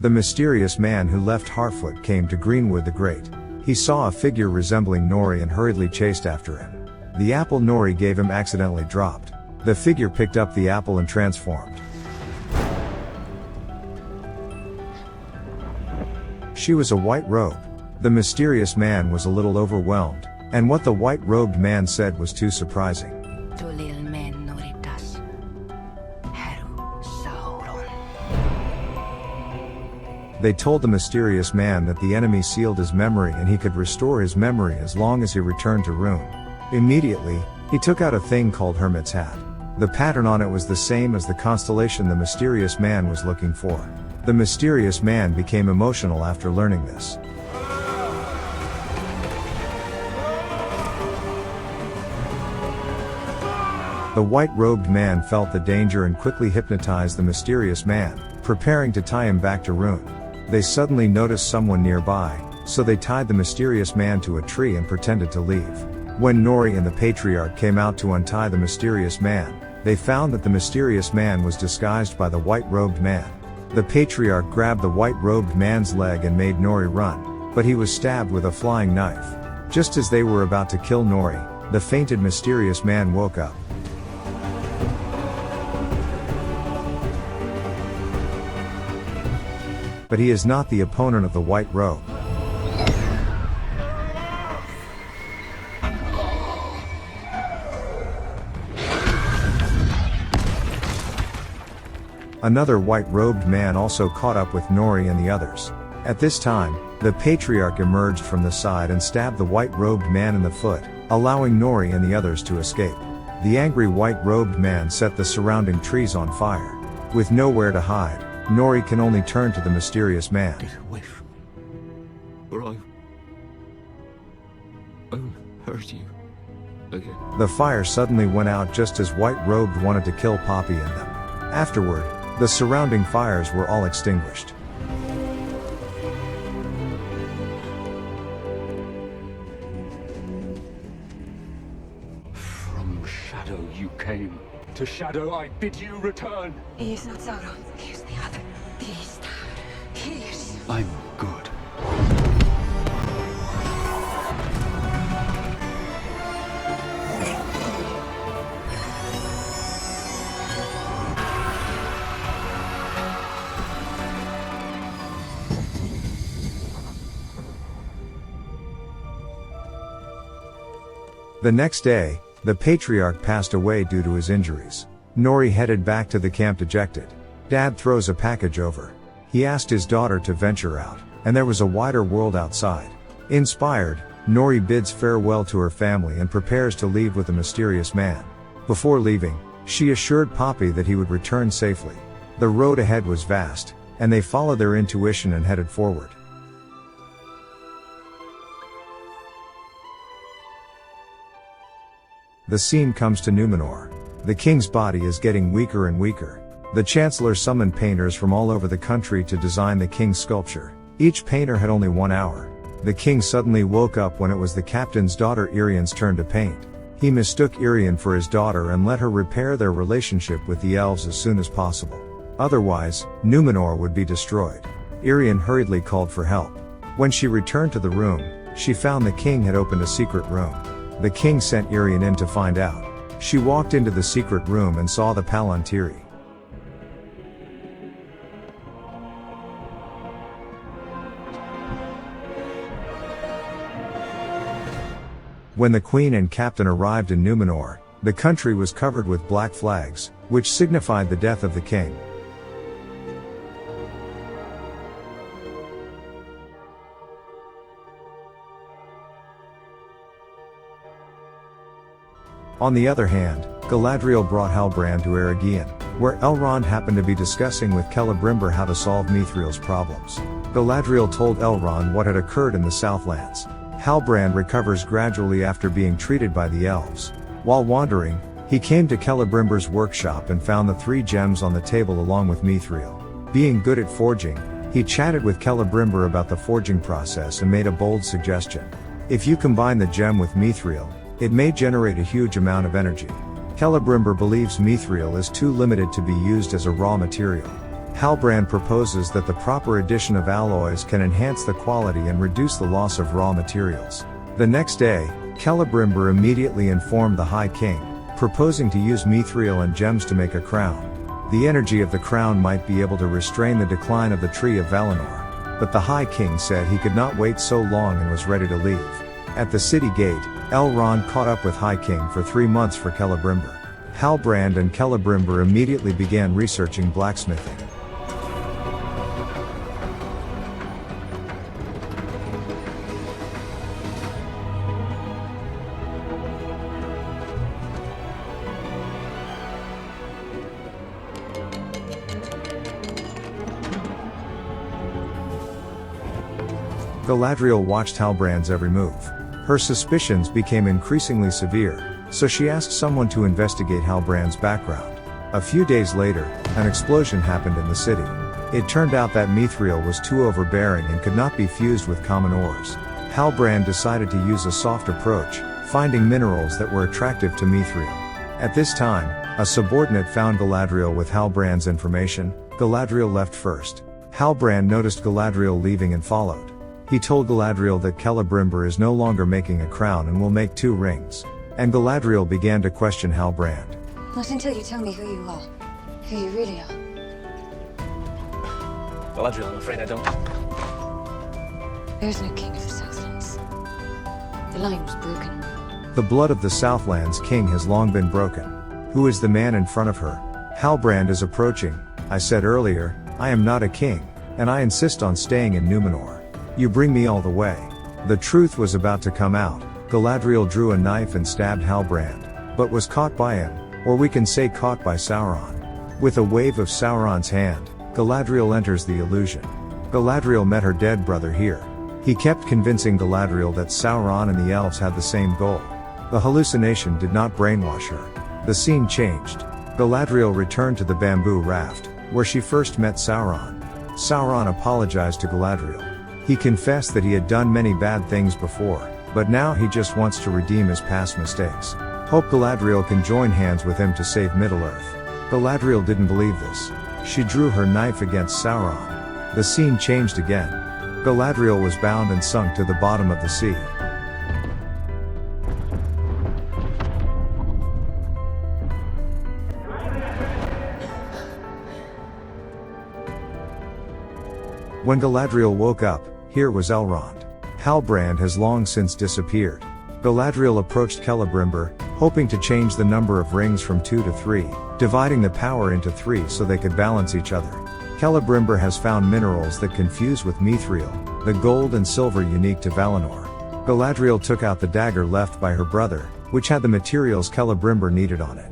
The mysterious man who left Harfoot came to Greenwood the Great. He saw a figure resembling Nori and hurriedly chased after him. The apple Nori gave him accidentally dropped. The figure picked up the apple and transformed. She was a white robe. The mysterious man was a little overwhelmed, and what the white-robed man said was too surprising. They told the mysterious man that the enemy sealed his memory and he could restore his memory as long as he returned to Rune. Immediately, he took out a thing called Hermit's Hat. The pattern on it was the same as the constellation the mysterious man was looking for. The mysterious man became emotional after learning this. The white-robed man felt the danger and quickly hypnotized the mysterious man, preparing to tie him back to Rune. They suddenly noticed someone nearby, so they tied the mysterious man to a tree and pretended to leave. When Nori and the patriarch came out to untie the mysterious man, they found that the mysterious man was disguised by the white-robed man. The patriarch grabbed the white-robed man's leg and made Nori run, but he was stabbed with a flying knife. Just as they were about to kill Nori, the fainted mysterious man woke up. But he is not the opponent of the white robe. Another white-robed man also caught up with Nori and the others. At this time, the patriarch emerged from the side and stabbed the white-robed man in the foot, allowing Nori and the others to escape. The angry white-robed man set the surrounding trees on fire. With nowhere to hide, Nori can only turn to the mysterious man. Get away from me, or I will hurt you again. The fire suddenly went out just as white-robed wanted to kill Poppy and them. Afterward, the surrounding fires were all extinguished. From shadow you came. To shadow I bid you return. He is not Sauron. He is the other. He is. I'm good. The next day, the patriarch passed away due to his injuries. Nori headed back to the camp dejected. Dad throws a package over. He asked his daughter to venture out, and there was a wider world outside. Inspired, Nori bids farewell to her family and prepares to leave with the mysterious man. Before leaving, she assured Poppy that he would return safely. The road ahead was vast, and they followed their intuition and headed forward. The scene comes to Numenor. The king's body is getting weaker and weaker. The chancellor summoned painters from all over the country to design the king's sculpture. Each painter had only 1 hour. The king suddenly woke up when it was the captain's daughter Irien's turn to paint. He mistook Irien for his daughter and let her repair their relationship with the elves as soon as possible. Otherwise, Numenor would be destroyed. Irien hurriedly called for help. When she returned to the room, she found the king had opened a secret room. The king sent Irien in to find out. She walked into the secret room and saw the Palantiri. When the queen and captain arrived in Numenor, the country was covered with black flags, which signified the death of the king. On the other hand, Galadriel brought Halbrand to Eregion, where Elrond happened to be discussing with Celebrimbor how to solve Mithril's problems. Galadriel told Elrond what had occurred in the Southlands. Halbrand recovers gradually after being treated by the elves. While wandering, he came to Celebrimbor's workshop and found the 3 gems on the table along with Mithril. Being good at forging, he chatted with Celebrimbor about the forging process and made a bold suggestion. If you combine the gem with Mithril, it may generate a huge amount of energy. Celebrimbor believes Mithril is too limited to be used as a raw material. Halbrand proposes that the proper addition of alloys can enhance the quality and reduce the loss of raw materials. The next day, Celebrimbor immediately informed the High King, proposing to use mithril and gems to make a crown. The energy of the crown might be able to restrain the decline of the Tree of Valinor. But the High King said he could not wait so long and was ready to leave. At the city gate, Elrond caught up with High King for 3 months for Celebrimbor. Halbrand and Celebrimbor immediately began researching blacksmithing. Galadriel watched Halbrand's every move. Her suspicions became increasingly severe, so she asked someone to investigate Halbrand's background. A few days later, an explosion happened in the city. It turned out that mithril was too overbearing and could not be fused with common ores. Halbrand decided to use a soft approach, finding minerals that were attractive to mithril. At this time, a subordinate found Galadriel with Halbrand's information. Galadriel left first. Halbrand noticed Galadriel leaving and followed. He told Galadriel that Celebrimbor is no longer making a crown and will make 2 rings. And Galadriel began to question Halbrand. Not until you tell me who you are. Who you really are. Galadriel, I'm afraid I don't. There's no king of the Southlands. The line was broken. The blood of the Southland's king has long been broken. Who is the man in front of her? Halbrand is approaching. I said earlier, I am not a king, and I insist on staying in Numenor. You bring me all the way. The truth was about to come out. Galadriel drew a knife and stabbed Halbrand, but was caught by him, or we can say caught by Sauron. With a wave of Sauron's hand, Galadriel enters the illusion. Galadriel met her dead brother here. He kept convincing Galadriel that Sauron and the elves had the same goal. The hallucination did not brainwash her. The scene changed. Galadriel returned to the bamboo raft, where she first met Sauron. Sauron apologized to Galadriel. He confessed that he had done many bad things before, but now he just wants to redeem his past mistakes. Hope Galadriel can join hands with him to save Middle-earth. Galadriel didn't believe this. She drew her knife against Sauron. The scene changed again. Galadriel was bound and sunk to the bottom of the sea. When Galadriel woke up, here was Elrond. Halbrand has long since disappeared. Galadriel approached Celebrimbor, hoping to change the number of rings from 2 to 3, dividing the power into 3 so they could balance each other. Celebrimbor has found minerals that can fuse with mithril, the gold and silver unique to Valinor. Galadriel took out the dagger left by her brother, which had the materials Celebrimbor needed on it.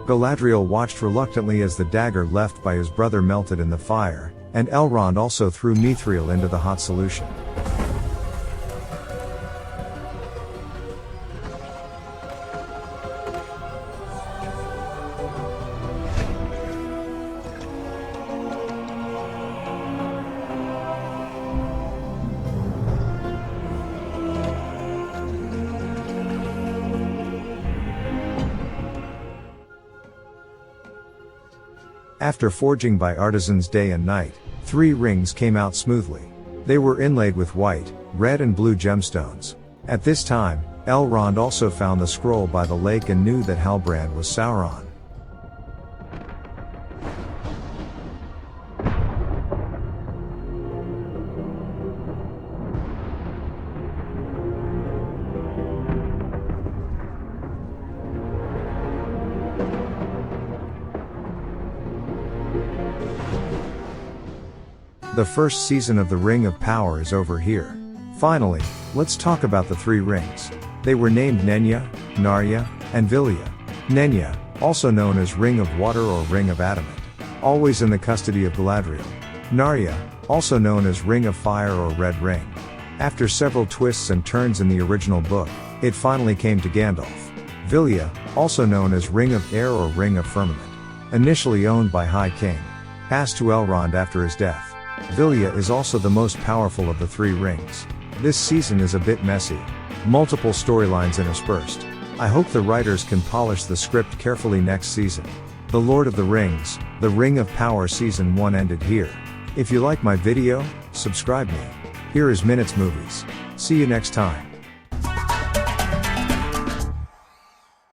Galadriel watched reluctantly as the dagger left by his brother melted in the fire, and Elrond also threw mithril into the hot solution. After forging by artisans day and night, 3 rings came out smoothly. They were inlaid with white, red and blue gemstones. At this time, Elrond also found the scroll by the lake and knew that Halbrand was Sauron. The first season of the Ring of Power is over here. Finally, let's talk about the 3 rings. They were named Nenya, Narya, and Vilya. Nenya, also known as Ring of Water or Ring of Adamant, always in the custody of Galadriel. Narya, also known as Ring of Fire or Red Ring. After several twists and turns in the original book, it finally came to Gandalf. Vilya, also known as Ring of Air or Ring of Firmament. initially owned by High King, passed to Elrond after his death. Vilya is also the most powerful of the three rings. This season is a bit messy. Multiple storylines interspersed. I hope the writers can polish the script carefully next season. The Lord of the Rings, The Ring of Power Season 1 ended here. If you like my video, subscribe me. Here is Minutes Movies. See you next time.